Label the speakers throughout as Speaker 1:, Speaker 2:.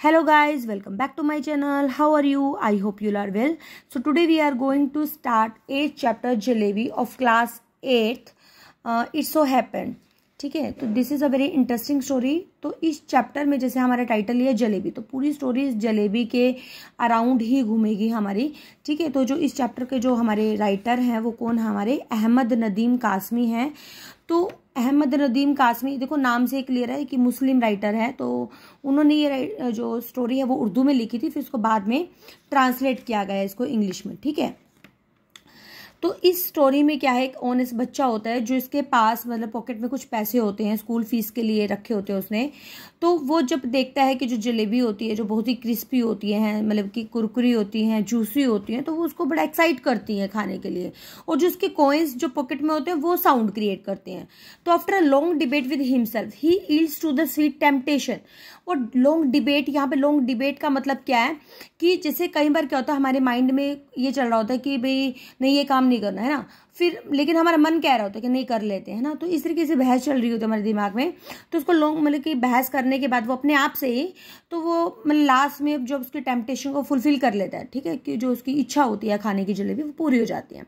Speaker 1: Hello guys, welcome back to my channel. How are you? I hope you are well. So today we are going to start 8th chapter Jalebi of class 8th. It so happened. ठीक है, तो this is a very interesting story. तो इस chapter में जैसे हमारा title ही है जलेबी, तो पूरी स्टोरी जलेबी के अराउंड ही घूमेगी हमारी. ठीक है, तो जो इस चैप्टर के जो हमारे राइटर हैं वो कौन है? हमारे अहमद नदीम कासमी हैं. तो अहमद नदीम कासमी, देखो नाम से क्लियर है कि मुस्लिम राइटर है. तो उन्होंने ये जो स्टोरी है वो उर्दू में लिखी थी, फिर उसको बाद में ट्रांसलेट किया गया इसको इंग्लिश में. ठीक है, तो इस स्टोरी में क्या है, एक ऑनेस्ट बच्चा होता है जो इसके पास मतलब पॉकेट में कुछ पैसे होते हैं, स्कूल फीस के लिए रखे होते हैं उसने. तो वो जब देखता है कि जो जलेबी होती है जो बहुत ही क्रिस्पी होती है, मतलब कि कुरकुरी होती हैं, जूसी होती हैं, तो वो उसको बड़ा एक्साइट करती हैं खाने के लिए. और जो उसके कॉइन्स जो पॉकेट में होते हैं वो साउंड क्रिएट करते हैं. तो after a long debate with himself he yields to the sweet temptation. और लॉन्ग डिबेट, यहाँ पे लॉन्ग डिबेट का मतलब क्या है कि जैसे कई बार क्या होता है हमारे माइंड में ये चल रहा होता है कि भाई नहीं ये काम नहीं करना है ना, फिर लेकिन हमारा मन कह रहा होता है कि नहीं कर लेते हैं ना. तो इस तरीके से बहस चल रही होती है हमारे दिमाग में. तो उसको लॉन्ग मतलब कि बहस करने के बाद वो अपने आप से ही तो वो मतलब लास्ट में जब उसके टेम्पटेशन को फुलफिल कर लेता है. ठीक है, कि जो उसकी इच्छा होती है खाने की जलेबी वो पूरी हो जाती है.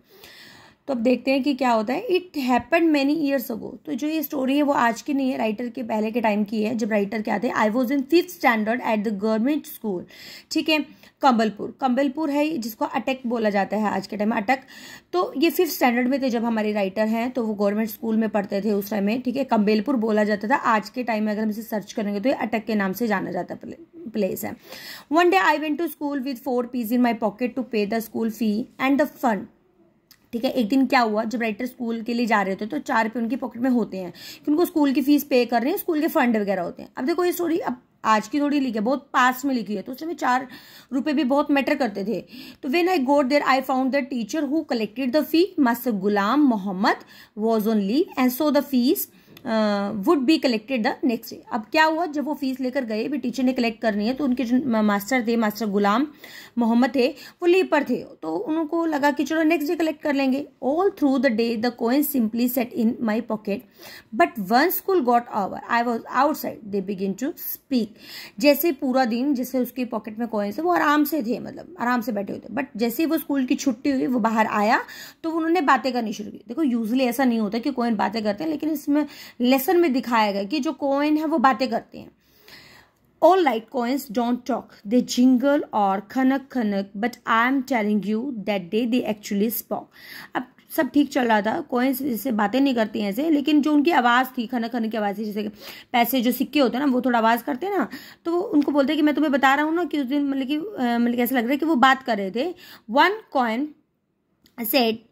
Speaker 1: तो अब देखते हैं कि क्या होता है. It happened many years ago. तो जो ये स्टोरी है वो आज की नहीं है, राइटर के पहले के टाइम की है. जब राइटर क्या थे, I was in 5th standard at the government school. ठीक है, कंबलपुर है जिसको अटक बोला जाता है आज के टाइम में, अटक. तो ये 5th स्टैंडर्ड में थे जब हमारे राइटर हैं, तो वो गवर्नमेंट स्कूल में पढ़ते थे उस टाइम में. ठीक है, कंबलपुर बोला जाता था. आज के टाइम में अगर हम इसे सर्च करेंगे तो ये अटक के नाम से जाना जाता प्लेस है. One day I went to school with 4 rupees in my pocket to pay the school fee and the fund. ठीक है, एक दिन क्या हुआ, जब राइटर स्कूल के लिए जा रहे थे तो 4 रुपये उनकी पॉकेट में होते हैं कि उनको स्कूल की फीस पे कर रहे हैं, स्कूल के फंड वगैरह होते हैं. अब देखो ये स्टोरी अब आज की थोड़ी लिखी है, बहुत पास में लिखी है, तो उस समय 4 रुपये भी बहुत मैटर करते थे. तो when I got there I found the teacher who collected the fee. Master Ghulam Mohammad was on leave and so the fees would be collected the next day. अब क्या हुआ, जब वो फीस लेकर गए भी टीचर ने कलेक्ट करनी है, तो उनके जो मास्टर थे, मास्टर गुलाम मोहम्मद थे, वो लीव पर थे. तो उनको लगा कि चलो नेक्स्ट डे कलेक्ट कर लेंगे. All through the day the coins simply sat in my pocket, but when school got over I was outside they begin to speak. जैसे पूरा दिन जैसे उसके पॉकेट में कॉइन्स थे वो आराम से थे, मतलब आराम से बैठे हुए थे, बट जैसे ही वो स्कूल की छुट्टी हुई वो बाहर आया तो उन्होंने बातें करनी शुरू की. देखो यूजुअली ऐसा नहीं होता कि कॉइन बातें करते हैं, लेकिन इसमें लेसन में दिखाया गया कि जो कॉइन है वो बातें करते हैं. All right, coins don't talk. They jingle or Khanak, but I'm telling you that they actually spoke. अब सब ठीक चल रहा था, कॉइन्स जैसे बातें नहीं करती हैं ऐसे, लेकिन जो उनकी आवाज़ थी खनक की आवाज़ थी, जैसे पैसे जो सिक्के होते हैं ना वो थोड़ा आवाज़ करते हैं ना, तो वो उनको बोलते हैं कि मैं तुम्हें बता रहा हूँ ना कि उस दिन मतलब ऐसा लग रहा है कि वो बात कर रहे थे. One coin said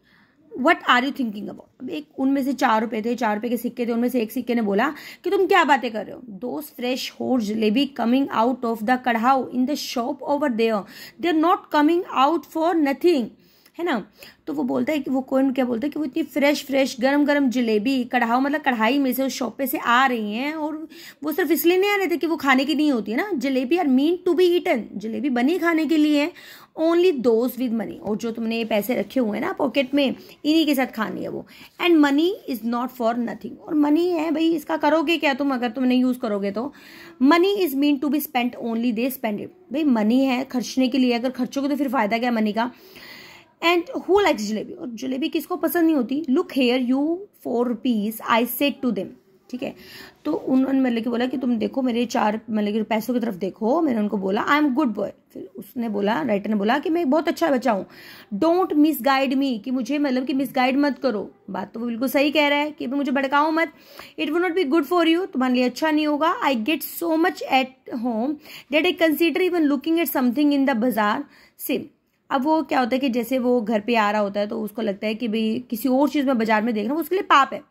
Speaker 1: what are you thinking about. अब एक उनमें से 4 रुपये थे, 4 रुपये के सिक्के थे, उनमें से एक सिक्के ने बोला कि तुम क्या बातें कर रहे हो. Those fresh hot jalebi coming out of the kadhau in the shop over there, they are not coming out for nothing, है ना. तो वो बोलता है कि वो कौन क्या बोलता है कि वो इतनी फ्रेश गरम जलेबी कढ़ाऊ मतलब कढ़ाई में से उस शॉप पे से आ रही हैं, और वो सिर्फ इसलिए नहीं आ रहे थे कि वो खाने की नहीं होती है ना. Jalebi are mean to be eaten, jalebi बनी खाने के लिए है. ओनली दोज विद मनी, और जो तुमने ये पैसे रखे हुए हैं ना पॉकेट में, इन्हीं के साथ खानी है वो. And money is not for nothing, और मनी है भाई इसका करोगे क्या तुम, अगर तुम नहीं यूज करोगे तो. Money is mean to be spent only they spend it. भाई मनी है खर्चने के लिए, अगर खर्चोगे तो फिर फायदा क्या मनी का. एंड हु लाइक्स जलेबी, और जलेबी किसको पसंद नहीं होती. Look here you 4 rupees I said to them. ठीक है, तो उन्होंने मतलब कि बोला कि तुम देखो मेरे 4 मतलब कि पैसों की तरफ देखो. मैंने उनको बोला आई एम गुड बॉय. फिर उसने बोला, राइटर ने बोला कि मैं बहुत अच्छा बच्चा हूँ. डोंट मिसगाइड मी, कि मुझे मतलब कि मिसगाइड मत करो. बात तो वो बिल्कुल सही कह रहा है कि मुझे भड़काओ मत. It will not be good for you, तुम्हारे लिए अच्छा नहीं होगा. I get so much at home that I consider even looking at something in the बाजार सिम. अब वो क्या होता है कि जैसे वो घर पे आ रहा होता है तो उसको लगता है कि भाई किसी और चीज़ में बाजार में देखना उसके लिए पाप है.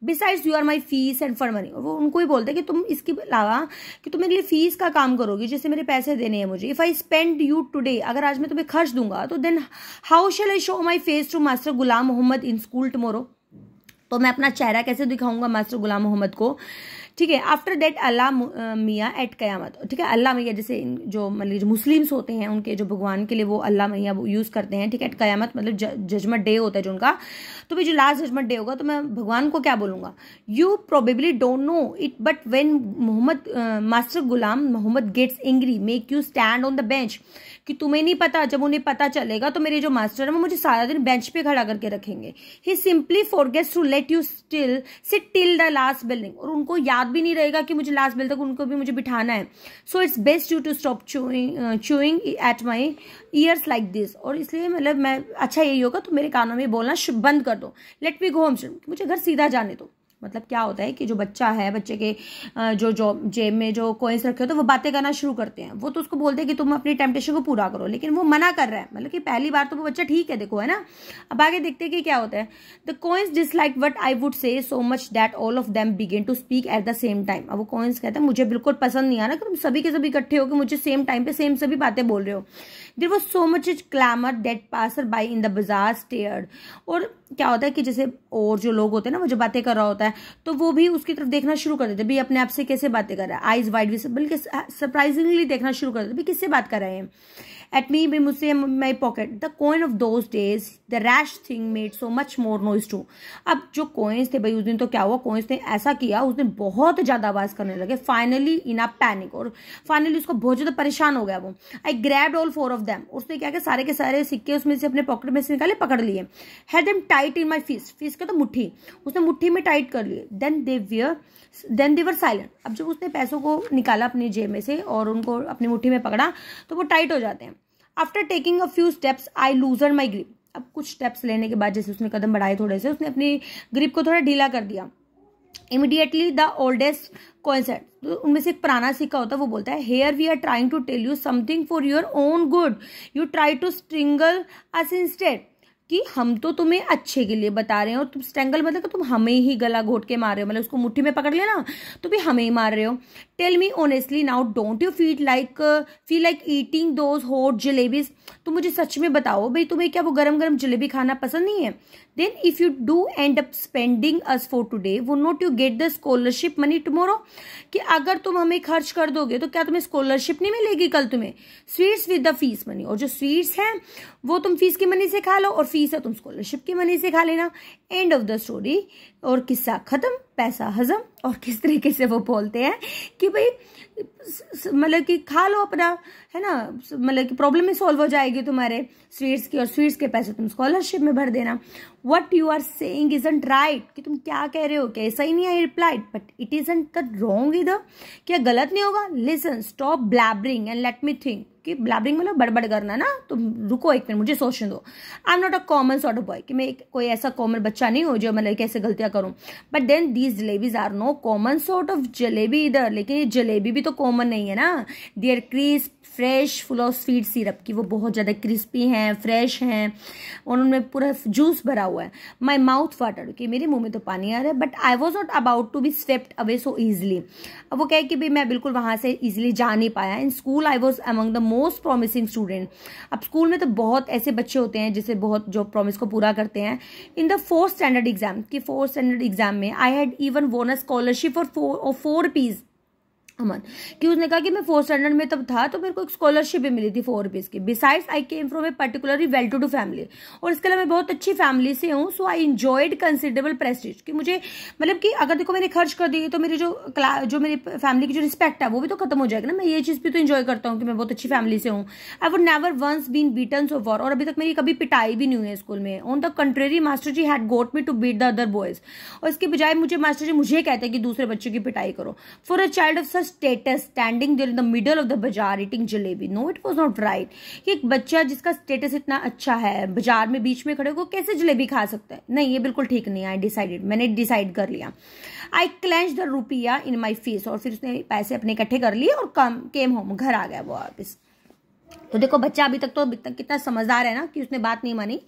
Speaker 1: Besides you are my fees and for money, और वो उनको ही बोलते हैं कि तुम इसके अलावा कि तुम मेरे लिए फीस का काम करोगी, जैसे मेरे पैसे देने हैं मुझे. If I spend you today, अगर आज मैं तुम्हें खर्च दूंगा तो then how shall I show my face to master Ghulam Mohammad in school tomorrow. तो मैं अपना चेहरा कैसे दिखाऊंगा मास्टर गुलाम मोहम्मद को ठीक है। आफ्टर दैट अल्लाह मियाँ एट कयामत, ठीक है। अल्लाह मियाँ जैसे जो मतलब जो मुस्लिम्स होते हैं उनके जो भगवान के लिए वो अल्लाह मियाँ यूज करते हैं, ठीक है। कयामत मतलब जजमेंट डे होता है जो उनका, तो भाई जो लास्ट जजमेंट डे होगा तो मैं भगवान को क्या बोलूंगा, you probably don't know it but when Mohammad master Ghulam Mohammad gets angry make you stand on the bench, कि तुम्हें नहीं पता, जब उन्हें पता चलेगा तो मेरे जो मास्टर है वो मुझे सारा दिन बेंच पे खड़ा करके रखेंगे। He simply forgets to let you still sit till the last building, और उनको याद भी नहीं रहेगा कि मुझे लास्ट बिल तक उनको भी मुझे बिठाना है। So it's best you to stop chewing at my ears like this, और इसलिए मतलब मैं अच्छा यही होगा तो मेरे कानों में बोलना बंद कर दो। लेट मी गो होम, मुझे घर सीधा जाने दो। मतलब क्या होता है कि जो बच्चा है, बच्चे के जो जेब में जो कॉइन्स रखे हो तो वो बातें करना शुरू करते हैं। वो तो उसको बोलते हैं कि तुम अपनी टेम्पटेशन को पूरा करो, लेकिन वो मना कर रहा है। मतलब कि पहली बार तो वो बच्चा ठीक है, देखो है ना। अब आगे देखते हैं कि क्या होता है। The coins dislike what I would say so much that all of them begin to speak at the same time. अब वो कॉइन्स कहते हैं मुझे बिल्कुल पसंद नहीं आ रहा कि तुम सभी के सभी इकट्ठे होकर मुझे सेम टाइम पे सेम सभी बातें बोल रहे हो। There was so much clamour that passer by in the bazaar stared. और क्या होता है कि जैसे और जो लोग होते हैं ना, वो जो बातें कर रहा होता है तो वो भी उसकी तरफ देखना शुरू कर देते, भाई अपने आप से कैसे बातें कर रहा है, आईज वाइड भी, बल्कि सरप्राइजिंगली देखना शुरू कर देते, भाई किससे बात कर रहे हैं। एट मी भी मुझसे my pocket the coin of those days the rash thing made so much more noise too. अब जो कॉइन्स थे भाई उस दिन तो क्या हुआ, कॉइन्स ने ऐसा किया, उस दिन बहुत ज्यादा आवाज करने लगे। फाइनली इन अ पैनिक, और फाइनली उसको बहुत ज्यादा परेशान हो गया वो। I grabbed all four of them, उसने क्या किया, सारे के सारे सिक्के उसमें से अपने पॉकेट में से निकाले, पकड़ लिए। Had them tight in my fist का तो मुट्ठी, उसने मुट्ठी में टाइट कर लिए। Then they were silent. अब जब उसने पैसों को निकाला अपनी जेब में से और उनको अपनी मुट्ठी में पकड़ा तो वो टाइट हो जाते हैं। After taking a few steps I लूजन my grip. अब कुछ स्टेप्स लेने के बाद जैसे उसने कदम बढ़ाए थोड़े से, उसने अपनी ग्रिप को थोड़ा ढीला कर दिया। Immediately the oldest coin said, तो उनमें से एक पुराना सिक्का होता है वो बोलता है, here we are trying to tell you something for your own good, you try to strangle us instead, कि हम तो तुम्हें अच्छे के लिए बता रहे हो, तुम स्ट्रेंगल मतलब कि तुम हमें ही गला घोट के मार रहे हो, मतलब उसको मुट्ठी में पकड़ लिया ना तो भी हमें ही मार रहे हो। Tell me honestly now don't you feel like eating those hot jalebis. तुम मुझे सच में बताओ भाई तुम्हें क्या वो गरम गरम जलेबी खाना पसंद नहीं है। Then if you do end up spending us for today would not you get the scholarship money tomorrow, कि अगर तुम हमें खर्च कर दोगे तो क्या तुम्हें स्कॉलरशिप नहीं मिलेगी कल तुम्हें। Sweets with the fees money, और जो स्वीट्स हैं वो तुम फीस की मनी से खा लो और फीस है तुम स्कॉलरशिप की मनी से खा लेना। एंड ऑफ द स्टोरी, और किस्सा खत्म, पैसा हजम। और किस तरीके से वो बोलते हैं कि भाई मतलब कि खा लो अपना, है ना, मतलब कि प्रॉब्लम ही सॉल्व हो जाएगी तुम्हारे स्वीट्स की, और स्वीट्स के पैसे तुम स्कॉलरशिप में भर देना। What you are saying isn't right, कि तुम क्या कह रहे हो, क्या ऐसा ही नहीं है। Replied but it isn't the wrong इधर, क्या गलत नहीं होगा। Listen stop blabbering and let me think, कि ब्लैबरिंग मतलब बड़बड़ करना ना, तुम रुको एक मिनट मुझे सोचने दो। I am not a common sort of boy, कि मैं कोई ऐसा कॉमन बच्चा नहीं हो जो मतलब कैसे गलतियां करूं। But then these jalebis are no common sort of jalebi इधर, लेकिन ये जलेबी भी तो कॉमन नहीं है ना। They are crisp fresh full of sweet syrup, की वो बहुत ज्यादा क्रिस्पी हैं, फ्रेश हैं और उनमें पूरा जूस भरा हुआ है। माई माउथ वाटर्ड, कि मेरे मुंह में तो पानी आ रहा है। But I was not about to be swept away so easily. अब वो कहे कि भाई मैं बिल्कुल वहां से इजिली जा नहीं पाया। In school I was among the most promising student. अब स्कूल में तो बहुत ऐसे बच्चे होते हैं जिसे बहुत जो प्रॉमिस को पूरा करते हैं। In the 4th standard exam, कि 4th स्टैंडर्ड एग्जाम में आई हैड इवन वोन अ स्कॉलरशिप फॉर 4 रुपीज। अमन कि उसने कहा कि मैं 4th स्टैंडर्ड में तब था तो मेरे को एक स्कॉलरशिप भी मिली थी 4 रुपीज की। Besides I came from a particularly well to do family, और इसके अलावा मैं बहुत अच्छी फैमिली से हूँ। So I enjoyed considerable prestige, कि मुझे मतलब कि अगर देखो मैंने खर्च कर दी तो मेरी जो मेरी फैमिली की जो रिस्पेक्ट है वो भी तो खत्म हो जाएगा ना। मैं ये चीज भी तो इंजॉय करता हूँ कि मैं बहुत अच्छी फैमिली से हूँ। I would never once been beaten so far, और अभी तक मेरी कभी पिटाई भी नहीं हुई है स्कूल में। On the contrary master ji had got me to beat the other boys, और इसके बजाय मास्टर जी मुझे कहते हैं कि दूसरे बच्चों की पिटाई करो। For a child of such status standing there in the middle of the bazaar eating jalebi, no it was not right। कि एक बच्चा जिसका स्टेटस इतना अच्छा है बाजार में बीच में खड़े को कैसे जलेबी खा सकता है, नहीं ये बिल्कुल ठीक नहीं। आई डिसाइडेड, मैंने डिसाइड कर लिया। आई क्लेंच द रुपया इन माई फेस, और फिर उसने पैसे अपने इकट्ठे कर लिए और केम होम, घर आ गया वो वापस। तो देखो बच्चा अभी तक कितना समझदार है ना कि उसने बात नहीं मानी।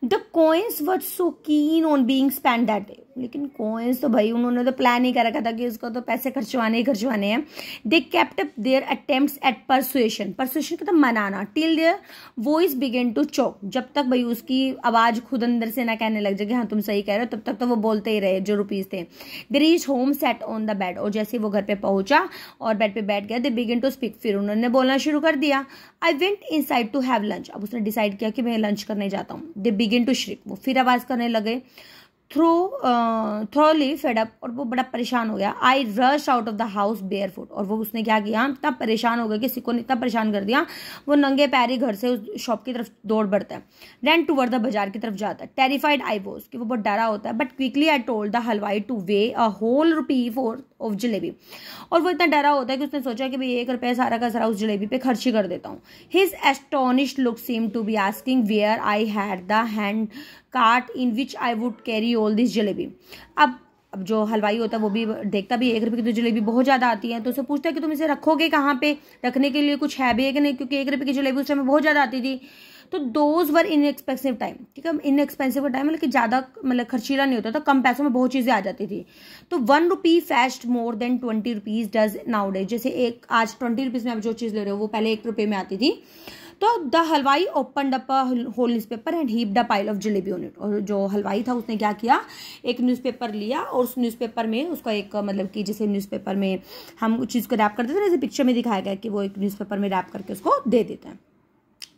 Speaker 1: The coins were so keen on being spend that day, लेकिन कॉइन्स तो भाई उन्होंने तो प्लान ही कर रखा था कि उसको तो पैसे खर्चवाने ही खर्चवाने हैं. They kept up their attempts at persuasion, persuasion का तो मनाना, till their voice begin to choke, जब तक भाई उसकी आवाज खुद अंदर से ना कहने लग जाए कि हाँ तुम सही कह रहे हो, तब तक तो वो बोलते ही रहे जो रुपीज थे. They reach home set on the bed, और जैसे वो घर पे पहुंचा और बेड पे बैठ गया, दे बिगेन टू स्पीक, फिर उन्होंने बोलना शुरू कर दिया. I went inside to have lunch, अब उसने डिसाइड किया कि मैं लंच करने जाता हूँ. दे बिगिन टू श्रिक, वो फिर आवाज करने लगे. थ्रोली फेड अप, और वो बड़ा परेशान हो गया. I rush out of the house bear foot, और वो उसने क्या किया, इतना परेशान हो गया, किसी को इतना परेशान कर दिया, वो नंगे पैरी घर से उस शॉप की तरफ दौड़ बढ़ता है. रन टूवर्ड द बाजार की तरफ जाता है. टेरिफाइड आई वॉज, कि वो बहुत डरा होता है. But quickly I told the halwai to weigh a whole rupee for of jalebi, और वो इतना डरा होता है कि उसने सोचा कि भाई 1 रुपया सारा का सारा उस जलेबी पे खर्च ही कर देता हूँ. His astonished look seem to be asking where I had the hand cart in which I would carry all this jalebi. अब जो हलवाई होता है वो भी देखता भी 1 रुपये की तो जलेबी बहुत ज़्यादा आती है, तो उसे पूछता है कि तुम इसे रखोगे कहाँ पे, रखने के लिए कुछ है भी है कि नहीं, क्योंकि 1 रुपये की जलेबी उस टाइम में बहुत ज़्यादा आती थी. तो दोज वर इनएक्सपेंसिव टाइम, ठीक है, इनएक्सपेंसिव का टाइम मतलब कि ज़्यादा मतलब खर्चीला नहीं होता था, कम पैसों में बहुत चीज़ें आ जाती थी. तो 1 rupee fetched more than 20 rupees does nowadays, जैसे एक आज 20 रुपीज़ में आप जो चीज़ ले रहे हो वो पहले 1 रुपये में आती थी. तो the halwai open up a whole newspaper and heaped a pile of jalebi on it, और जो हलवाई था उसने क्या किया, एक न्यूज़पेपर लिया और उस न्यूज़पेपर में उसका एक मतलब कि जैसे न्यूज़पेपर में हम उस चीज़ को रैप करते थे ना, जैसे पिक्चर में दिखाया गया कि वो एक न्यूज़पेपर में रैप करके उसको दे देते हैं.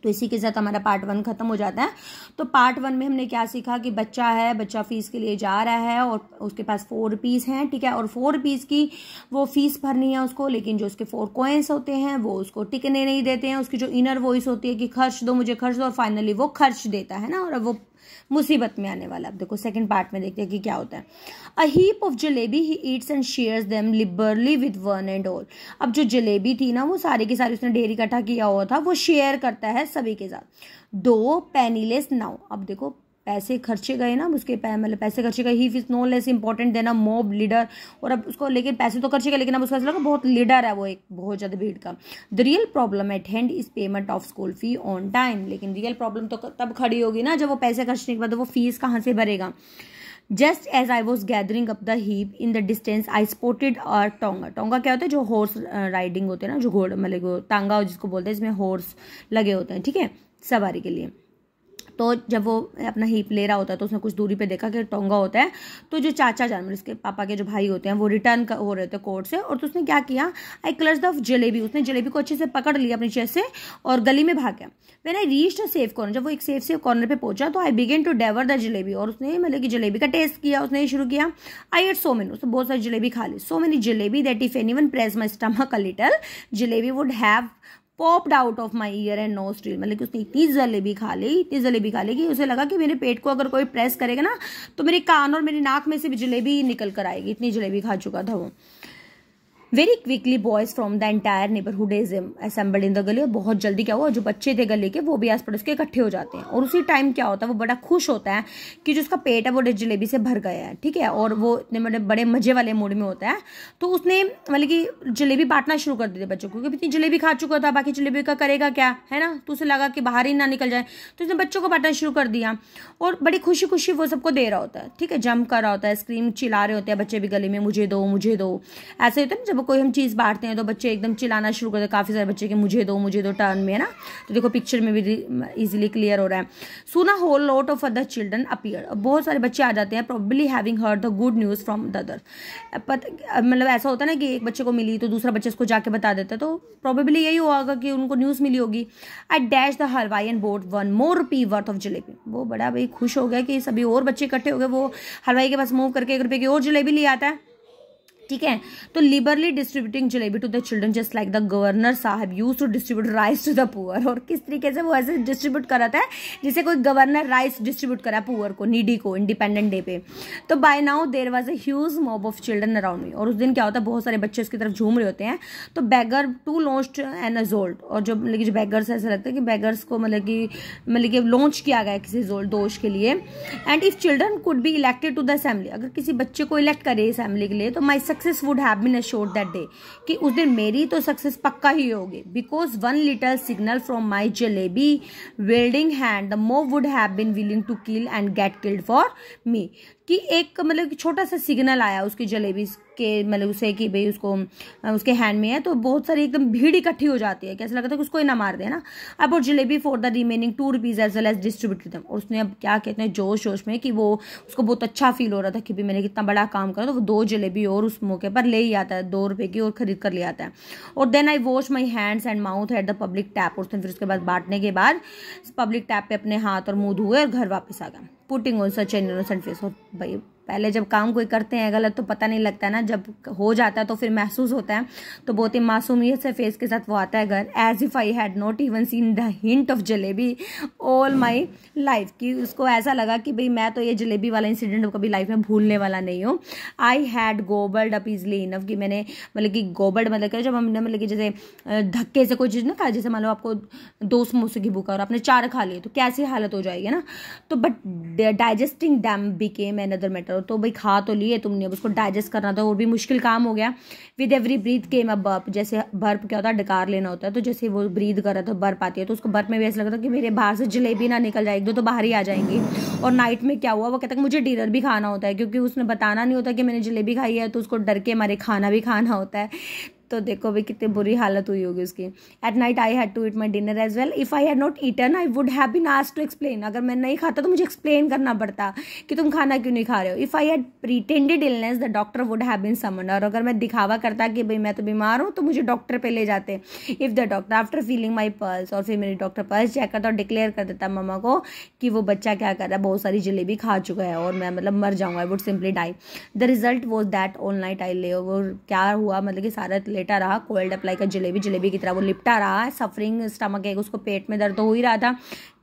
Speaker 1: तो इसी के साथ हमारा पार्ट 1 खत्म हो जाता है. तो पार्ट 1 में हमने क्या सीखा कि बच्चा है, बच्चा फीस के लिए जा रहा है और उसके पास 4 रुपीज़ हैं, ठीक है, और 4 रुपीज़ की वो फीस भरनी है उसको, लेकिन जो उसके 4 कॉइन्स होते हैं वो उसको टिकने नहीं देते हैं. उसकी जो इनर वॉइस होती है कि खर्च दो, मुझे खर्च दो, और फाइनली वो खर्च देता है ना, और वो मुसीबत में आने वाला. अब देखो सेकंड पार्ट में देखते हैं कि क्या होता है. A heap of jalebi he eats and shares them liberally with one and all. अब जो जलेबी थी ना वो सारी की सारी उसने ढेर इकट्ठा किया हुआ था, वो शेयर करता है सभी के साथ. 2 पेनीलेस नाउ, अब देखो पैसे खर्चे गए ना उसके, मतलब पैसे खर्चे गए. He is no less important than a mob leader, और अब उसको लेकिन पैसे तो खर्चे गए, लेकिन अब उसका लगा बहुत लीडर है वो, एक बहुत ज़्यादा भीड़ का. The real problem at hand is payment of school fee on time, लेकिन रियल प्रॉब्लम तो तब खड़ी होगी ना जब वो पैसे खर्चने के बाद वो फीस कहाँ से भरेगा. Just as I was gathering up the heap in the distance I spotted a tonga. Tonga क्या होता है, जो हॉर्स राइडिंग होते हैं ना, जो घोड़ मतलब टांगा जिसको बोलते हैं, इसमें हॉर्स लगे होते हैं, ठीक है, सवारी के लिए. तो जब वो अपना हीप ले रहा होता है तो उसने कुछ दूरी पे देखा कि टोंगा होता है. तो जो चाचा जान मतलब उसके पापा के जो भाई होते हैं वो रिटर्न हो रहे थे कोर्ट से, और तो उसने क्या किया, आई क्लच द जलेबी, उसने जलेबी को अच्छे से पकड़ लिया अपनी चेस्ट से और गली में भाग गया. When I reached a safe corner, जब वो एक सेफ कॉर्नर पे पहुंचा तो आई बिगेन टू डेवर द जलेबी, और उसने मतलब कि जलेबी का टेस्ट किया, उसने शुरू किया. आई एट सो मेनी, उसने बहुत सारी जलेबी खा ली. So many jalebi that if anyone press my stomach a little jalebi would have popped out of my ear and nostril. मतलब कि उसने इतनी जलेबी खा ली कि उसे लगा कि मेरे पेट को अगर कोई प्रेस करेगा ना तो मेरे कान और मेरी नाक में से भी जलेबी निकल कर आएगी, इतनी जलेबी खा चुका था वो. Very quickly boys from the entire neighbourhood is assembled in the गली. बहुत जल्दी क्या हुआ, जो बच्चे थे गली के वो भी आस पड़ोस के इकट्ठे हो जाते हैं, और उसी टाइम क्या होता है, वो बड़ा खुश होता है कि जो उसका पेट है वो जलेबी से भर गया है, ठीक है, और वो इतने बड़े मजे वाले मूड में होता है. तो उसने मतलब कि जलेबी बांटना शुरू कर दी थी बच्चों को, क्योंकि इतनी जलेबी खा चुका था, बाकी जलेबी का करेगा क्या, है ना. तो उसे लगा कि बाहर ही ना निकल जाए, तो उसने बच्चों को बांटना शुरू कर दिया, और बड़ी खुशी खुशी वो सबको दे रहा होता है, ठीक है, जम कर रहा होता है, स्क्रीम चिल्ला रहे होते हैं बच्चे भी गली में, मुझे दो मुझे दो. ऐसे होता है ना जब कोई हम चीज़ बांटते हैं तो बच्चे एकदम चिल्लाना शुरू करते हैं, काफ़ी सारे बच्चे के मुझे दो टर्न में, है ना. तो देखो पिक्चर में भी इजीली क्लियर हो रहा है. Soon a whole lot of other children appear, बहुत सारे बच्चे आ जाते हैं, probably having heard the good news from the other. मतलब ऐसा होता है ना कि एक बच्चे को मिली तो दूसरा बच्चे उसको जाके बता देता है, तो प्रोबेबली यही होगा कि उनको न्यूज़ मिली होगी. आई डैश द हलवाई and boat 1 more rupee worth of jalebi. वो बड़ा भाई खुश हो गया कि सभी और बच्चे इकट्ठे हो गए, वो हलवाई के पास मूव करके 1 रुपये की और जलेबी ले आता है, ठीक है. तो liberally distributing jalebi to the children just like the governor sahib used to distribute rice to the poor. और किस तरीके से वो ऐसे डिस्ट्रीब्यूट कराता है जैसे कोई गवर्नर राइस डिस्ट्रीब्यूट करा पुअर को, नीडी को, इंडिपेंडेंट डे पे. तो by now there was a huge mob of children around me. और उस दिन क्या होता है, बहुत सारे बच्चे उसकी तरफ झूम रहे होते हैं. तो beggar too launched an jolt, और जो मतलब जो बैगर्स ऐसा लगता है कि बैगर्स को मतलब कि लॉन्च किया गया किसी दोष के लिए. And if children could be elected to the assembly, अगर किसी बच्चे को इलेक्ट करे असेंबली के लिए, तो my success would have been assured that day, कि उस दिन मेरी तो सक्सेस पक्का ही होगी, because one little signal from my jalebi wielding hand the mob would have been willing to kill and get killed for me, कि एक मतलब छोटा सा सिग्नल आया उसकी जलेबी के मतलब उसे कि भाई उसको उसके हैंड में है, तो बहुत सारी एकदम भीड़ इकट्ठी हो जाती है, कैसा लगता है कि उसको ही ना मार दे ना। अब और jalebi for the remaining 2 rupees as well as distributed them, और उसने अब क्या कहते हैं जोश जोश में कि वो उसको बहुत अच्छा फील हो रहा था कि भाई मैंने कितना बड़ा काम करा, तो वो 2 जलेबी और उस मौके पर ले ही आता है, 2 रुपये की और खरीद कर ले आता है। और then I wash my hands and mouth at the public tap, और फिर उसके बाद बांटने के बाद पब्लिक टैप पे अपने हाथ और मुंह धोए और घर वापस आ गया। Putting on such an innocent face, और भाई पहले जब काम कोई करते हैं गलत तो पता नहीं लगता है ना, जब हो जाता है तो फिर महसूस होता है, तो बहुत ही मासूमियत से फेस के साथ वो आता है घर, as if I had not even seen the hint of jalebi all my life, कि उसको ऐसा लगा कि भाई मैं तो ये जलेबी वाला इंसिडेंट कभी लाइफ में भूलने वाला नहीं हूँ। I had gobbled up easily enough, कि मैंने मतलब कि गोबल्ड मतलब क्या, जब हमने मतलब कि जैसे धक्के से कोई चीज़ ना खाई, जैसे मान लो आपको 2 समोसे की भूखा और आपने 4 खा लिए तो कैसी हालत हो जाएगी ना, तो but digesting them became another matter, तो भाई खा तो लिए तुमने, अब उसको डाइजेस्ट करना था और भी मुश्किल काम हो गया। With every breath came a burp, जैसे बर्प क्या होता है, डकार लेना होता है, तो जैसे वो ब्रीथ कर रहा था बर्प आती है, तो उसको बर्प में भी ऐसा लगता है कि मेरे बाहर से जलेबी ना निकल जाएगी, तो बाहर ही आ जाएंगी। और नाइट में क्या हुआ, वो कहता है मुझे डिनर भी खाना होता है, क्योंकि उसने बताना नहीं होता कि मैंने जलेबी खाई है, तो उसको डर के मारे खाना भी खाना होता है। तो देखो भाई कितनी बुरी हालत हुई होगी उसकी। At night I had to eat my dinner as well, if I had not eaten I would have been asked to explain, अगर मैं नहीं खाता तो मुझे एक्सप्लेन करना पड़ता कि तुम खाना क्यों नहीं खा रहे हो। If I had pretended illness the doctor would have been summoned, और अगर मैं दिखावा करता कि भाई मैं तो बीमार हूँ तो मुझे डॉक्टर पे ले जाते। If the doctor after feeling my pulse, और फिर मेरी डॉक्टर पल्स चेक करता और डिक्लेयर कर देता मम्मा को कि वो बच्चा क्या कर रहा है, बहुत सारी जलेबी खा चुका है और मैं मतलब मर जाऊंगा, I would simply die. The result was that all night I lay, वो क्या हुआ मतलब कि सारा लेटा रहा कोल्ड अप लाइक जलेबी की तरह वो लिपटा रहा है, सफरिंग स्टमक है, उसको पेट में दर्द तो हो ही रहा था।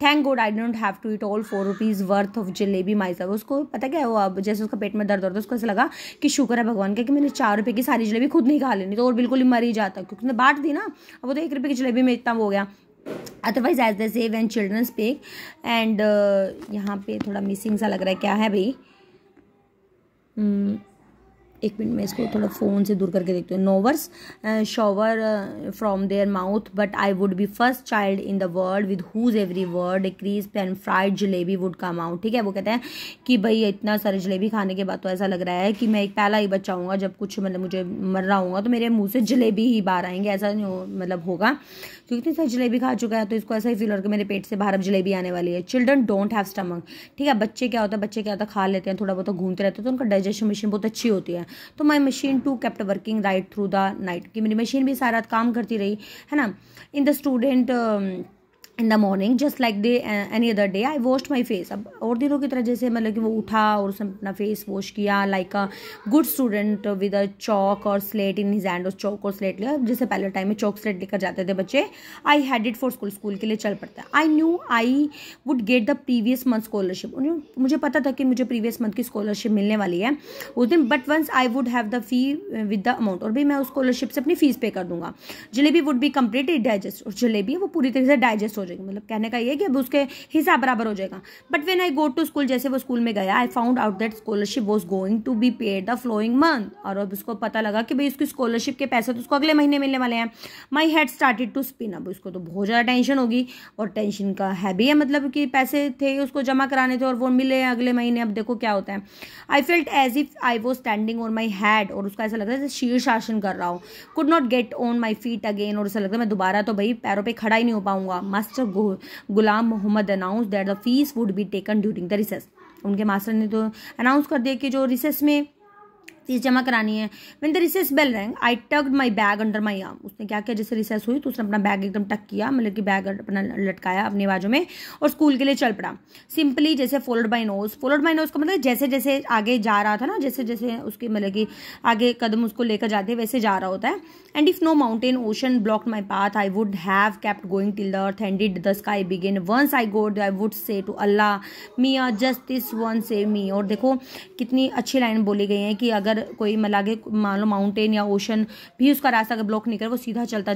Speaker 1: Thank God I don't have to eat all 4 rupees worth of jalebi myself, उसको पता क्या है वो, अब जैसे उसका पेट में दर्द होता है उसको ऐसा लगा कि शुक्र है भगवान का कि मैंने 4 रुपये की सारी जलेबी खुद नहीं खा लेनी, तो और बिल्कुल ही मर ही जाता, क्योंकि उसने बांट दी ना, अब वो तो 1 रुपये की जलेबी में इतना हो गया। अदरवाइज एज दे से व्हेन चिल्ड्रन स्पीक, एंड यहाँ पे थोड़ा मिसिंग सा लग रहा है, क्या है भाई, 1 मिनट में इसको थोड़ा फ़ोन से दूर करके देखते हैं। No verse shower from their mouth, but I would be first child in the world with whose every word a crisp and fried jalebi would come out. ठीक है, वो कहते हैं कि भाई इतना सारी जलेबी खाने के बाद तो ऐसा लग रहा है कि मैं एक पहला ही बच्चा हूँगा, जब कुछ मतलब मुझे मर रहा हूँगा तो मेरे मुँह से जलेबी ही बाहर आएंगे, ऐसा मतलब होगा, क्योंकि इतनी सारी जलेबी खा चुका है तो इसको ऐसा ही फील हो कि मेरे पेट से बाहर अब जलेबी आने वाली है। चिल्ड्रन डोंट हैव स्टमक, ठीक है, बच्चे क्या होता है खा लेते हैं, थोड़ा बहुत घूमते रहते हैं, तो उनका डाइजेशन मशीन बहुत अच्छी होती है। तो my machine too kept working right through the night, कि मेरी मशीन भी सारा रात काम करती रही है ना। In the student in the morning just like day any other day I washed my face, अब और दिनों की तरह जैसे मतलब कि वो उठा और उसने अपना फेस वॉश किया like a good student with a chalk और स्लेट इन हिज हैंड, और चौक और स्लेट लिया, जैसे पहले टाइम में चौक स्लेट लेकर जाते थे बच्चे। I had it for school के लिए चल पड़ता है। I knew I would get the previous month scholarship, मुझे पता था कि मुझे प्रीवियस मंथ की स्कॉलरशिप मिलने वाली है उस दिन, but once I would have the fee with the amount, और भाई मैं उस स्कॉलरशिप से अपनी फीस पे कर दूंगा। Jalebi would be completely digest, और जलेबी वो पूरी तरह से डाइजेस्ट हो जाएगी, मतलब कहने का ये कि अब उसके हिसाब बराबर हो जाएगा। But when I go to school, जैसे वो स्कूल में गया, I found out that scholarship was going to be paid the following month, और अब उसको पता लगा कि भाई उसकी स्कॉलरशिप के पैसे तो उसको अगले महीने मिलने वाले हैं। My head started to spin, अब उसको तो बहुत ज़्यादा टेंशन होगी, और टेंशन का है भी है, मतलब कि पैसे थे उसको जमा कराने थे और वो मिले अगले महीने, अब देखो क्या होता है। I felt as if I was standing on my head, और उसका ऐसा लगता है जैसे शीर्ष शासन कर रहा हो। Could not get on my feet again, और ऐसा लगता है मैं दोबारा तो भाई पैरों पे खड़ा ही नहीं हो पाऊंगा। Master Ghulam Mohammad announce that the fees would be taken during the recess, उनके मास्टर ने तो अनाउंस कर दिया कि जो रिसेस में फीस जमा करानी है। When the recess bell rang I tugged my bag under my arm, उसने क्या किया, जैसे रिसेस हुई तो उसने अपना बैग एकदम टक किया, मतलब कि बैग अपना लटकाया अपनी बाजू में और स्कूल के लिए चल पड़ा। सिंपली जैसे फॉलोड बाई नोज का मतलब जैसे जैसे आगे जा रहा था ना, जैसे जैसे उसके मतलब कि आगे कदम उसको लेकर जाते वैसे जा रहा होता है। And if no mountain ocean blocked my path I would have kept going till the earth end did the sky begin once I got I would say to Allah Miyan just this one save me, और देखो कितनी अच्छी line बोली गई है कि अगर अगर कोई मतलब आगे मान लो माउंटेन या ओशन भी उसका रास्ता अगर ब्लॉक नहीं करे, वो सीधा चलता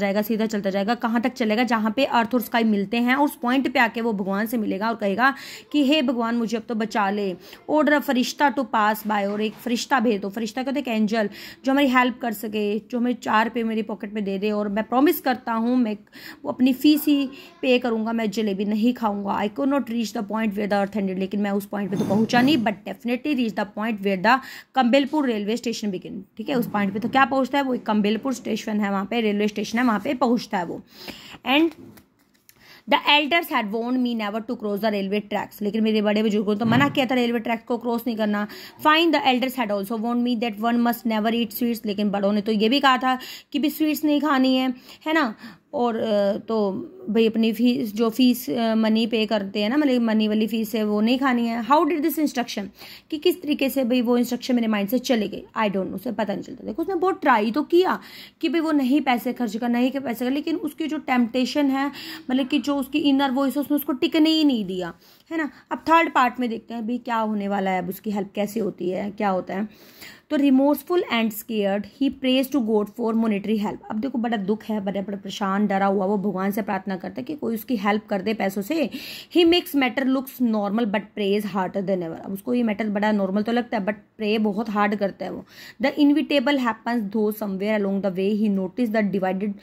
Speaker 1: जाएगा कहाँ तक चलेगा, जहाँ पे अर्थ और स्काई मिलते हैं, और उस पॉइंट पे आके वो भगवान से मिलेगा और कहेगा कि हे भगवान मुझे अब तो बचा ले, order a Firishta to pass bye, और एक फरिश्ता भेज दो। फरिश्ता कहते हैं एक एंजल जो हमारी हेल्प कर सके, जो हमें 4 रुपये मेरी पॉकेट में दे दे, और मैं प्रॉमिस करता हूँ मैं वो अपनी फीस ही पे करूँगा, मैं जलेबी नहीं खाऊंगा। I could not reach the point where the earth ended, लेकिन मैं उस पॉइंट पे तो पहुंचा नहीं, but definitely reach the point where the Campbellpur railway station begin. ठीक है, उस पॉइंट पे तो क्या पहुंचता है वो, एक कंबेलपुर स्टेशन है, वहाँ पे रेलवे स्टेशन है, वहाँ पे पहुंचता है वो। And the elders had warned me never to cross the railway tracks, लेकिन मेरे बड़े बुजुर्गों ने तो मना किया था रेलवे ट्रैक को क्रॉस नहीं करना। Fine the elders had also warned me that one must never eat sweets, लेकिन बड़ों ने तो ये भी कहा था कि भी स्वीट्स नहीं खानी है ना। और तो भाई अपनी फीस जो फीस मनी पे करते हैं ना, मतलब मनी वाली फीस है वो नहीं खानी है। हाउ डिड दिस इंस्ट्रक्शन, कि किस तरीके से भाई वो इंस्ट्रक्शन मेरे माइंड से चले गए, आई डोंट नो, उसे पता नहीं चलता। देखो उसने बहुत ट्राई तो किया कि भाई वो नहीं पैसे खर्च कर, नहीं के पैसे कर, लेकिन उसकी जो टेम्पटेशन है, मतलब कि जो उसकी इनर वॉइस है, उसने उसको टिकने ही नहीं दिया, है ना। अब थर्ड पार्ट में देखते हैं भाई क्या होने वाला है, अब उसकी हेल्प कैसे होती है, क्या होता है। तो remorseful and scared he prays to god for monetary help. अब देखो बड़ा दुख है, बड़ा परेशान डरा हुआ वो भगवान से प्रार्थना करता है कि कोई उसकी हेल्प कर दे पैसों से। He makes matter looks normal but praise harder than ever. अब उसको ये मैटर बड़ा नॉर्मल तो लगता है, बट प्रे बहुत हार्ड करता है वो। The inevitable happens though somewhere along the way he notice the divided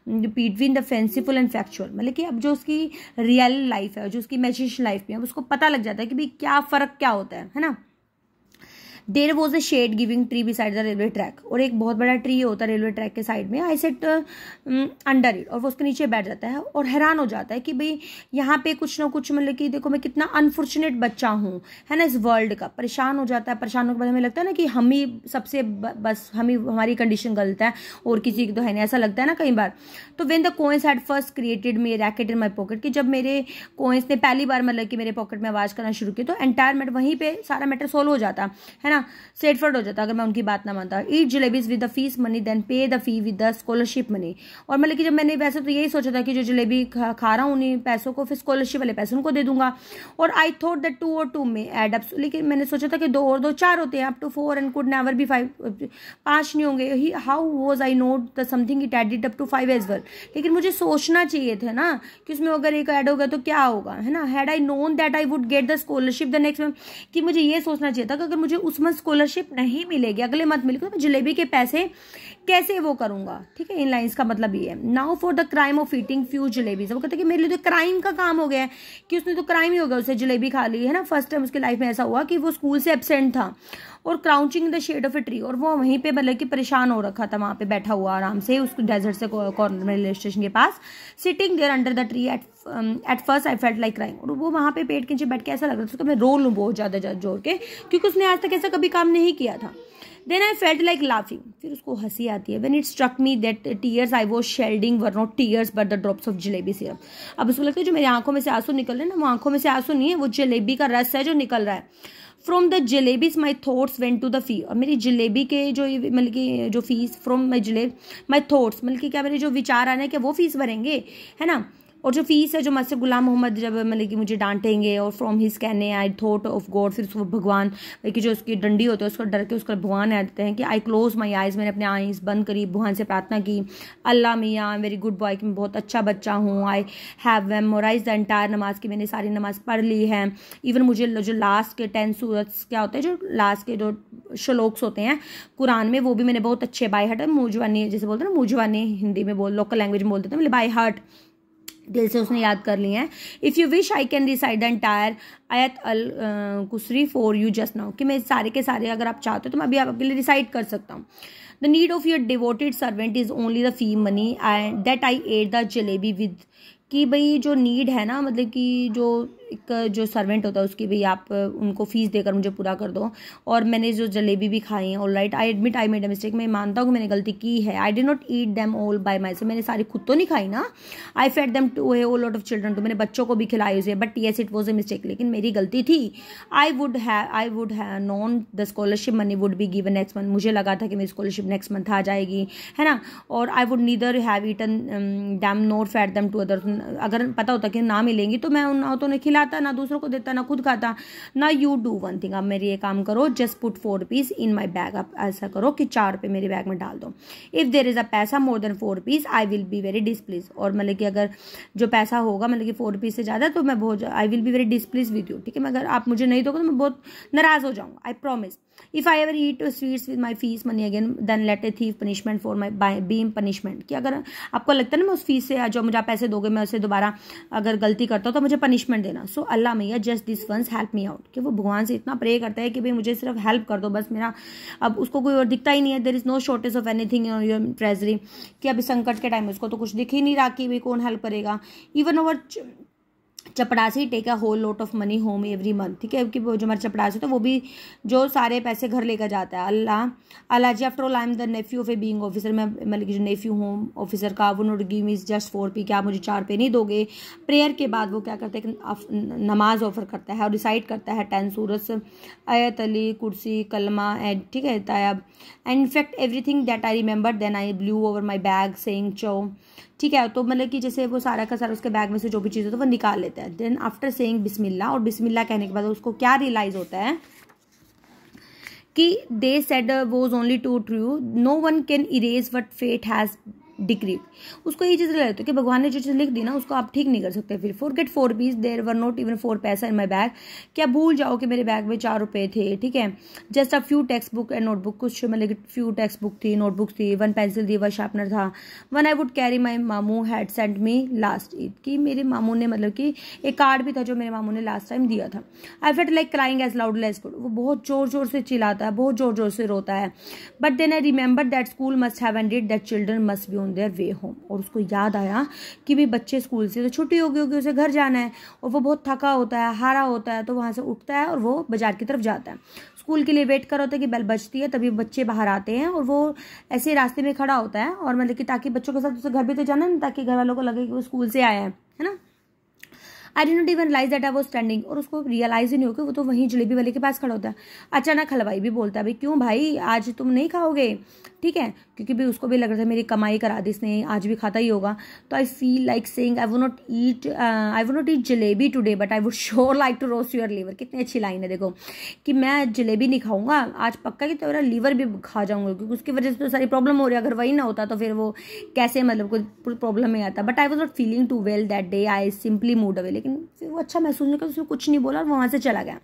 Speaker 1: between the fanciful and factual. मतलब कि अब जो उसकी रियल लाइफ है, जो उसकी इमेजिनेशन लाइफ में है, उसको पता लग जाता है कि भाई क्या फर्क क्या होता है ना। There was a shade giving tree beside the railway track, और एक बहुत बड़ा ट्री होता है रेलवे ट्रैक के साइड में। आई सेट अंडर इट, और वो उसके नीचे बैठ जाता है और हैरान हो जाता है कि भाई यहाँ पे कुछ ना कुछ, मतलब कि देखो मैं कितना अनफॉर्चुनेट बच्चा हूँ, है ना, इस वर्ल्ड का। परेशान हो जाता है, परेशान होने के बाद हमें लगता है ना कि हम ही सबसे बस हमारी कंडीशन गलत है और किसी की तो है नहीं, ऐसा लगता है ना कई बार। तो when the coins had first created me racket in my pocket, कि जब मेरे कॉइंस ने पहली बार मतलब कि मेरे पॉकेट में आवाज करना शुरू की, तो एंटायर मैटर वहीं पे सारा मैटर सोल्व हो जाता है ना, स्ट्रेटफॉरवर्ड हो जाता अगर मैं उनकी बात ना मानता। Eat jalebis with the fees money then pay the fee with the scholarship money. और मतलब कि जब मैंने वैसे तो यही सोचा था कि जो जलेबी खा रहा हूँ उन्हीं पैसों को फिर स्कॉलरशिप वाले पैसे उनको दे दूंगा। और आई थॉट दैट 2 और 2 में एड अप, लेकिन मैंने सोचा था कि 2 और 2 4 होते हैं, up to 4 and could never be 5, 5 नहीं होंगे। How was I note the something it added up to 5 as well. लेकिन मुझे सोचना चाहिए था ना कि उसमें अगर एक ऐड होगा तो क्या होगा, है ना। Had I known that I would get the scholarship the next month, कि मुझे ये सोचना चाहिए था कि अगर मुझे उस मंथ स्कॉलरशिप नहीं मिलेगी, अगले मंथ मिलेगी, तो मैं जलेबी के पैसे कैसे वो करूंगा। ठीक है, इन लाइंस का मतलब ये है। Now for the crime of eating few jalebis, वो कहते हैं कि मेरे लिए तो क्राइम का काम हो गया है, कि उसने तो क्राइम ही हो गया, उससे जलेबी खा ली, है ना। फर्स्ट टाइम उसकी लाइफ में ऐसा हुआ कि वो स्कूल से एब्सेंट था और crouching in the shade of a tree, और वो वहीं पे मतलब कि परेशान हो रखा था, वहां पे बैठा हुआ आराम से उसको डेजर्ट से कॉर्नर में रेलवे स्टेशन के पास, sitting there under the tree. At first I felt like crying, और वो वहां पे पेट के नीचे बैठ के ऐसा लग रहा था उसको मैं रो लूं बहुत ज्यादा जोर के, क्योंकि उसने आज तक ऐसा कभी काम नहीं किया था। Then I felt like laughing, फिर उसको हंसी आती है। When it struck me that tears I was shedding were not tears but the drops of jalebi syrup। अब उसको लगता है जो मेरी आंखों में से आंसू निकल रहे हैं ना, वो आंखों में से आंसू नहीं है, वो जलेबी का रस है जो निकल रहा है। From the jalebis my thoughts went to the fee, और मेरी जलेबी के जो मतलब कि जो फीस फ्रॉम माई थॉट्स, मतलब कि क्या मेरे जो विचार आने के वो फीस भरेंगे, है ना। और जो फीस है जो मुझसे गुलाम मोहम्मद जब मतलब कि मुझे डांटेंगे, और फ्रॉम हिज कहने आई थॉट ऑफ गॉड, फिर उसको भगवान कि जो उसकी डंडी होती है उसको डर के उसका भगवान आते हैं कि आई क्लोज माई आइज़, मैंने अपने आइज़ बंद करी, भगवान से प्रार्थना की, Allah Miyan I am very good boy, कि मैं बहुत अच्छा बच्चा हूँ। I have memorise the entire namaz, की मैंने सारी नमाज पढ़ ली है। इवन मुझे जो लास्ट के 10 सूरत क्या होते हैं, जो लास्ट के जो श्लोक्स होते हैं कुरान में, वो भी मैंने बहुत अच्छे बाय हार्ट, मुझवानी जैसे बोलते हैं ना, मुझवानी हिंदी में लोकल लैंग्वेज में बोलते थे, मतलब बाय हार्ट दिल से उसने याद कर लिए हैं। If you wish I can reside the entire आयत अल कुसरी फॉर यू जस्ट नाउ, कि मैं सारे के सारे अगर आप चाहते हो तो मैं अभी आपके लिए रिसाइड कर सकता हूँ। The need of your devoted servant is only the fee money and that I at the jalebi with, कि भाई जो नीड है ना, मतलब कि जो एक जो सर्वेंट होता है उसकी भाई आप उनको फीस देकर मुझे पूरा कर दो, और मैंने जो जलेबी भी खाई है। All right I admit I made a mistake, मैं मानता हूँ कि मैंने गलती की है। I did not eat them all by myself, मैंने सारी खुद तो नहीं खाई ना। I fed them to a whole lot of children, तो मैंने बच्चों को भी खिलाई उसे, but yes it was a mistake, लेकिन मेरी गलती थी। I would have known the scholarship money would be given next month, मुझे लगा था कि मेरी स्कॉलरशिप नेक्स्ट मंथ आ जाएगी, है ना। और I would neither have eaten them nor fed them to other, अगर पता होता कि ना मिलेंगी तो मैं उन्हें तो नहीं खिलाता, ना दूसरों को देता, ना खुद खाता। ना यू डू वन थिंग, अब मेरी ये काम करो, just put 4 rupees in my bag. आप ऐसा करो कि 4 रुपये मेरे बैग में डाल दो। इफ देर इज अ पैसा more than 4 rupees I will be very displease, और मतलब कि अगर जो पैसा होगा मतलब कि 4 रुपीज से ज़्यादा तो मैं बहुत, I will be very displease with you, ठीक है। अगर आप मुझे नहीं दोगे तो मैं बहुत नाराज हो जाऊंगा, I promise. If I ever eat sweets with my fees money again then let a thief punishment for my being punishment, कि अगर आपको लगता है ना मैं उस फीस से जो मुझे आप पैसे दोगे मैं उससे दोबारा अगर गलती करता हूँ तो मुझे पनिशमेंट देना। So Allah Miyan just this once help me out, कि वो भगवान से इतना प्रे करता है कि भाई मुझे सिर्फ हेल्प कर दो बस, मेरा अब उसको कोई और दिखता ही नहीं है। There is no shortage of anything in your treasury, कि अभी संकट के टाइम उसको तो कुछ दिख ही नहीं रहा कि भाई कौन हेल्प करेगा। Even over chaprasi take a whole lot of money home every month, ठीक है, कि वो जो हमारे चपड़ासी तो वो भी जो सारे पैसे घर लेकर जाता है। Allah ji after all I am the nephew of a being officer, मैं मतलब जो नेफ्यू हूँ ऑफिसर का, वो नोट गिव मी जस्ट 4 रुपये, क्या आप मुझे 4 रुपये नहीं दोगे। प्रेयर के बाद वो क्या करता है, नमाज ऑफर करता है और डिसाइड करता है 10 सूरत, आयत अली, कुर्सी, कलमा, ठीक है, तायब, and in fact everything that I remember then I blew over my bag saying चो, ठीक है। तो मतलब कि जैसे वो सारा का सारा उसके बैग में से जो भी चीज़ होता है वो निकाल लेता है। देन आफ्टर सेइंग बिस्मिल्लाह, और बिस्मिल्लाह कहने के बाद उसको क्या रियलाइज होता है कि they said was only too true, no one can erase what fate has decreed. उसको ये चीज़ लगती है कि भगवान ने जो चीज़ लिख दी ना उसको आप ठीक नहीं कर सकते। फिर forget 4 rupees there were not even 4 paisa in my bag, क्या भूल जाओ कि मेरे बैग में 4 रुपये थे, ठीक है। Just a few textbook and notebook, कुछ मतलब फ्यू टेक्स्ट बुक थी, नोटबुक थी, 1 पेंसिल थी, 1 शार्पनर था। One I would carry my mamu had sent me last Eid, कि मेरे मामू ने मतलब कि एक कार्ड भी था जो मेरे मामू ने लास्ट टाइम दिया था। I felt like crying as loudly as could, वो बहुत जोर जोर से चिल्लाता है, बहुत जोर जोर से रोता है। But then I remember that school must have ended, that children must be on their way home, और उसको याद आया कि भाई बच्चे स्कूल से तो छुट्टी होगी उसे घर जाना है, और वो बहुत थका होता है, हारा होता है, तो वहाँ से उठता है और वो बाजार की तरफ जाता है। स्कूल के लिए वेट कर होता है कि बेल बजती है, तभी बच्चे बाहर आते हैं, और वो ऐसे रास्ते में खड़ा होता है, और मतलब कि ताकि बच्चों के साथ उसे घर भी तो जाना है, ताकि घर वालों को लगे कि वो स्कूल से आया है ना। I did not even realise that I was standing, और उसको रियलाइज ही नहीं होगा वो तो वहीं जलेबी वाले के पास खड़ा होता है। अचानक हलवाई भी बोलता है भाई क्यों भाई आज तुम नहीं खाओगे, ठीक है, क्योंकि भाई उसको भी लग रहा था मेरी कमाई करा दी इसने, आज भी खाता ही होगा। तो I feel like saying I would not eat jalebi today but I would sure like to roast your liver. कितनी अच्छी लाइन है देखो, कि मैं जलेबी नहीं खाऊंगा आज, पक्का कि तेरा लीवर भी खा जाऊंगा, क्योंकि उसकी वजह से तो सारी प्रॉब्लम हो रही है। अगर वही ना होता तो फिर वो कैसे मतलब कोई प्रॉब्लम में आता। But I was not feeling too well that day, I simply moved away, लेकिन फिर वो अच्छा महसूस नहीं कर, उसने कुछ नहीं बोला और वहाँ से चला गया।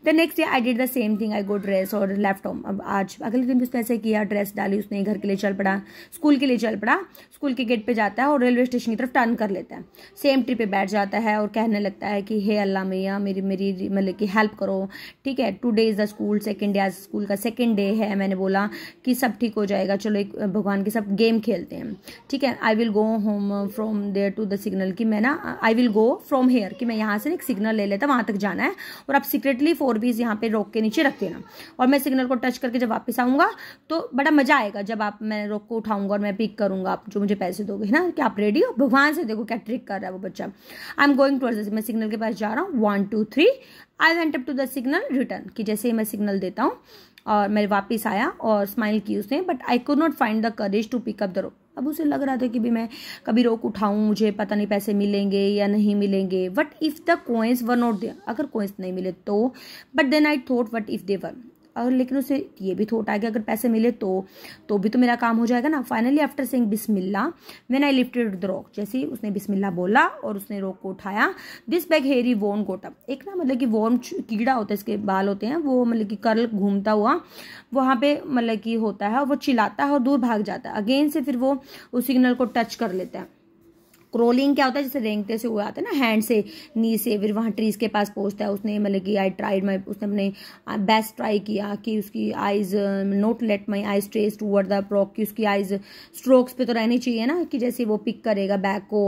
Speaker 1: The next day I did the same thing, I go dress और लेफ्ट होम। अब आज अगले दिन भी उसने ऐसे किया, ड्रेस डाली उसने, घर के लिए चल पड़ा, स्कूल के लिए चल पड़ा। स्कूल के गेट पे जाता है और रेलवे स्टेशन की तरफ टर्न कर लेता है, सेम ट्रिप पे बैठ जाता है और कहने लगता है कि हे अल्लाह मैया मेरी मतलब कि हेल्प करो, ठीक है। Today is the school second day, आज स्कूल का सेकेंड डे है। मैंने बोला कि सब ठीक हो जाएगा, चलो एक भगवान के सब गेम खेलते हैं, ठीक है। I will go home from there to the signal, कि मैं ना I will go from here, कि मैं यहाँ से एक सिग्नल ले लेता, वहाँ तक जाना है, और आप सीक्रेटली 4 रुपीज़ यहाँ पे रोक के नीचे रख देना, और मैं सिग्नल को टच करके जब वापस आऊँगा तो बड़ा मजा आएगा जब आप मैं रोक को उठाऊंगा और मैं पिक करूंगा, आप जो मुझे पैसे दोगे ना, कि आप रेडी हो। भगवान से देखो क्या ट्रिक कर रहा है वो बच्चा। आई एम गोइंग टुवर्ड्स, मैं सिग्नल के पास जा रहा हूँ, 1 2 3 I went up to the signal return, कि जैसे ही मैं सिग्नल देता हूँ और मैं वापस आया और स्माइल की उसने, but I could not find the courage to pick up the rock. अब उसे लग रहा था कि भी मैं कभी रोक उठाऊं, मुझे पता नहीं पैसे मिलेंगे या नहीं मिलेंगे। What if the coins were not there, अगर कॉइन्स नहीं मिले तो। But then I thought what if they were, और लेकिन उसे ये भी थॉट आया कि अगर पैसे मिले तो भी तो मेरा काम हो जाएगा ना। Finally after saying Bismillah when I lifted the rock, जैसे ही उसने बिस्मिल्लाह बोला और उसने रॉक को उठाया, दिस बैग हेरी वॉर्म गोट अप, एक ना मतलब कि वॉर्म कीड़ा होता है, इसके बाल होते हैं, वो मतलब कि कर्ल घूमता हुआ वहाँ पे मतलब कि होता है, और वो चिल्लाता है और दूर भाग जाता है। अगेन से फिर वो उस सिग्नल को टच कर लेता है। क्रोलिंग क्या होता है, जैसे रेंगते से हुए आते हैं ना हैंड से नी से, फिर वहाँ ट्रीज के पास पहुँचता है। उसने मतलब कि आई ट्राइड माई, उसने अपने बेस्ट ट्राई किया कि उसकी eyes not let my eyes trace toward the frock, कि उसकी आइज स्ट्रोक्स पे तो रहनी चाहिए ना, कि जैसे वो पिक करेगा बैग को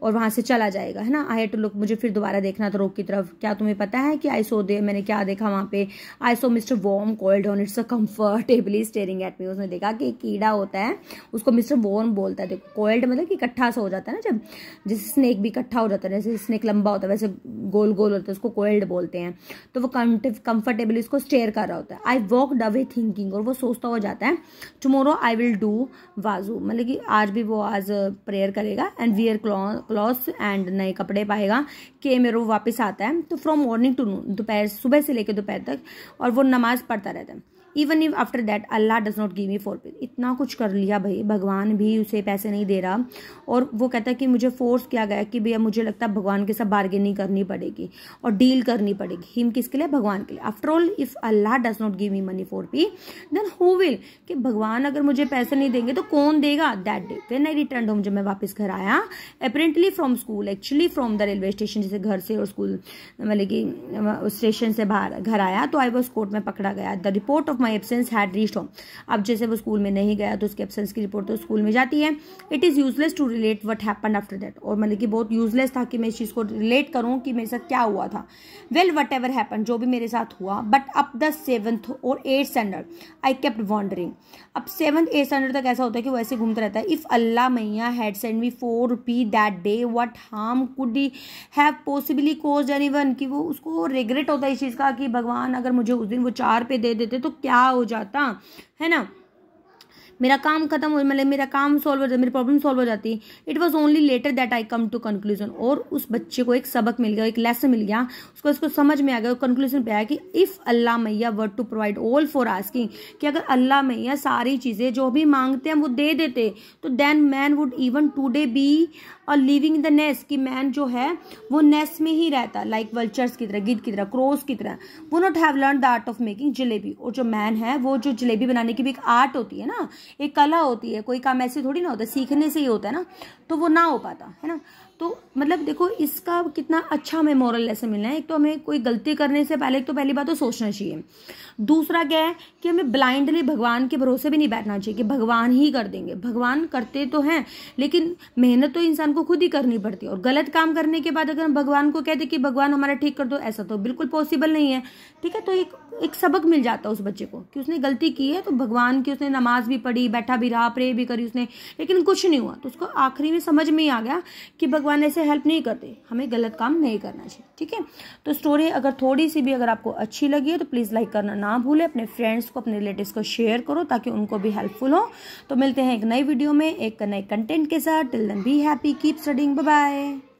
Speaker 1: और वहाँ से चला जाएगा, है ना। आई हैड टू लुक, मुझे फिर दोबारा देखना था रोक की तरफ। क्या तुम्हें पता है कि आई सो दे, मैंने क्या देखा वहाँ पे, I saw mister worm called on its comfortably staring at me. उसने देखा कि कीड़ा होता है उसको मिस्टर वॉर्म बोलता है। देखो कॉल्ड मतलब कि इकट्ठा सा हो जाता है ना जब, जैसे स्नेक भी इकट्ठा हो जाता है, जैसे स्नेक लंबा होता है वैसे गोल गोल होता है, उसको कोइल्ड बोलते हैं। तो वो कंफर्टेबली उसको स्टेयर कर रहा होता है। आई वॉकड अवे थिंकिंग, और वो सोचता हुआ जाता है टुमारो आई विल डू वाजू, मतलब कि आज भी वो आज प्रेयर करेगा एंड वियर क्लॉथ्स एंड नए कपड़े पाएगा कि मेरे वो वापस आता है। तो फ्रॉम मॉर्निंग टू नून, दोपहर सुबह से लेकर दोपहर तक, और वो नमाज पढ़ता रहता है। Even if after that Allah does not give मी ₹4। इतना कुछ कर लिया भाई, भगवान भी उसे पैसे नहीं दे रहा, और वो कहता है कि मुझे फोर्स किया गया कि भैया मुझे लगता है भगवान के साथ बार्गेनिंग करनी पड़ेगी और डील करनी पड़ेगी। हिम किसके लिए? भगवान के लिए। After all if Allah does not give me money ₹4 then who will, कि भगवान अगर मुझे पैसे नहीं देंगे तो कौन देगा। That day when I return home, जब मैं वापस घर आया, apparently from school, actually from the railway station, जैसे घर से और स्कूल मतलब कि स्टेशन से बाहर घर आया, तो आई वॉज कोर्ट में पकड़ा गया। The report of my absence had reached home. अब जैसे वो स्कूल में नहीं गया तो उसके एब्सेंस की रिपोर्ट तो स्कूल में जाती है। It is useless to relate what happened after that, और मतलब कि बहुत यूजलेस था कि मैं इस चीज को रिलेट करूं कि मेरे साथ क्या हुआ था। वेल वट एवर हैपन, जो भी मेरे साथ हुआ, बट अप द 7th और 8th standard I kept wandering. अब 7th 8th स्टैंडर्ड तक ऐसा होता है कि वो ऐसे घूमता रहता है। इफ अल्लाह मैया had send me ₹4 that day, what harm could he have possibly caused anyone, कि वो उसको रिग्रेट होता है इस चीज का कि भगवान अगर मुझे उस दिन वो ₹4 दे देते तो क्या हो जाता, है ना, मेरा काम खत्म हो, मतलब मेरा काम सॉल्व हो जाता, मेरी प्रॉब्लम सॉल्व हो जाती। It was only later that I come to conclusion, और उस बच्चे को एक सबक मिल गया, एक लेसन मिल गया, उसको समझ में आ गया, कंक्लूजन पे आया कि इफ अल्लाह मैया were to provide all for asking, कि अगर अल्लाह मैया सारी चीजें जो भी मांगते हैं वो दे देते, तो then man would even today be और लिविंग इन द नेस्ट, कि मैन जो है वो नेस्ट में ही रहता, लाइक वल्चर्स की तरह, गिद्ध की तरह, क्रोस की तरह। वो not have learn the art of making jalebi, और जो मैन है वो जो जलेबी बनाने की भी एक आर्ट होती है ना, एक कला होती है, कोई काम ऐसे थोड़ी ना होता है, सीखने से ही होता है ना, तो वो ना हो पाता है ना। तो मतलब देखो इसका कितना अच्छा हमें मॉरल लेसन मिलना है। एक तो हमें कोई गलती करने से पहले तो पहली बात तो सोचना चाहिए। दूसरा क्या है कि हमें ब्लाइंडली भगवान के भरोसे भी नहीं बैठना चाहिए कि भगवान ही कर देंगे। भगवान करते तो हैं, लेकिन मेहनत तो इंसान को खुद ही करनी पड़ती है। और गलत काम करने के बाद अगर हम भगवान को कहते कि भगवान हमारा ठीक कर दो, ऐसा तो बिल्कुल पॉसिबल नहीं है। ठीक है, तो एक सबक मिल जाता है उस बच्चे को कि उसने गलती की है, तो भगवान की उसने नमाज भी पढ़ी, बैठा भी रहा, प्रे भी करी उसने, लेकिन कुछ नहीं हुआ, तो उसको आखिरी में समझ में ही आ गया कि भगवान ऐसे हेल्प नहीं करते, हमें गलत काम नहीं करना चाहिए। ठीक है, तो स्टोरी अगर थोड़ी सी भी अगर आपको अच्छी लगी है तो प्लीज़ लाइक करना ना भूलें, अपने फ्रेंड्स को, अपने रिलेटिव्स को शेयर करो ताकि उनको भी हेल्पफुल हो। तो मिलते हैं एक नई वीडियो में एक नए कंटेंट के साथ। Till then be happy, keep studying, bye bye.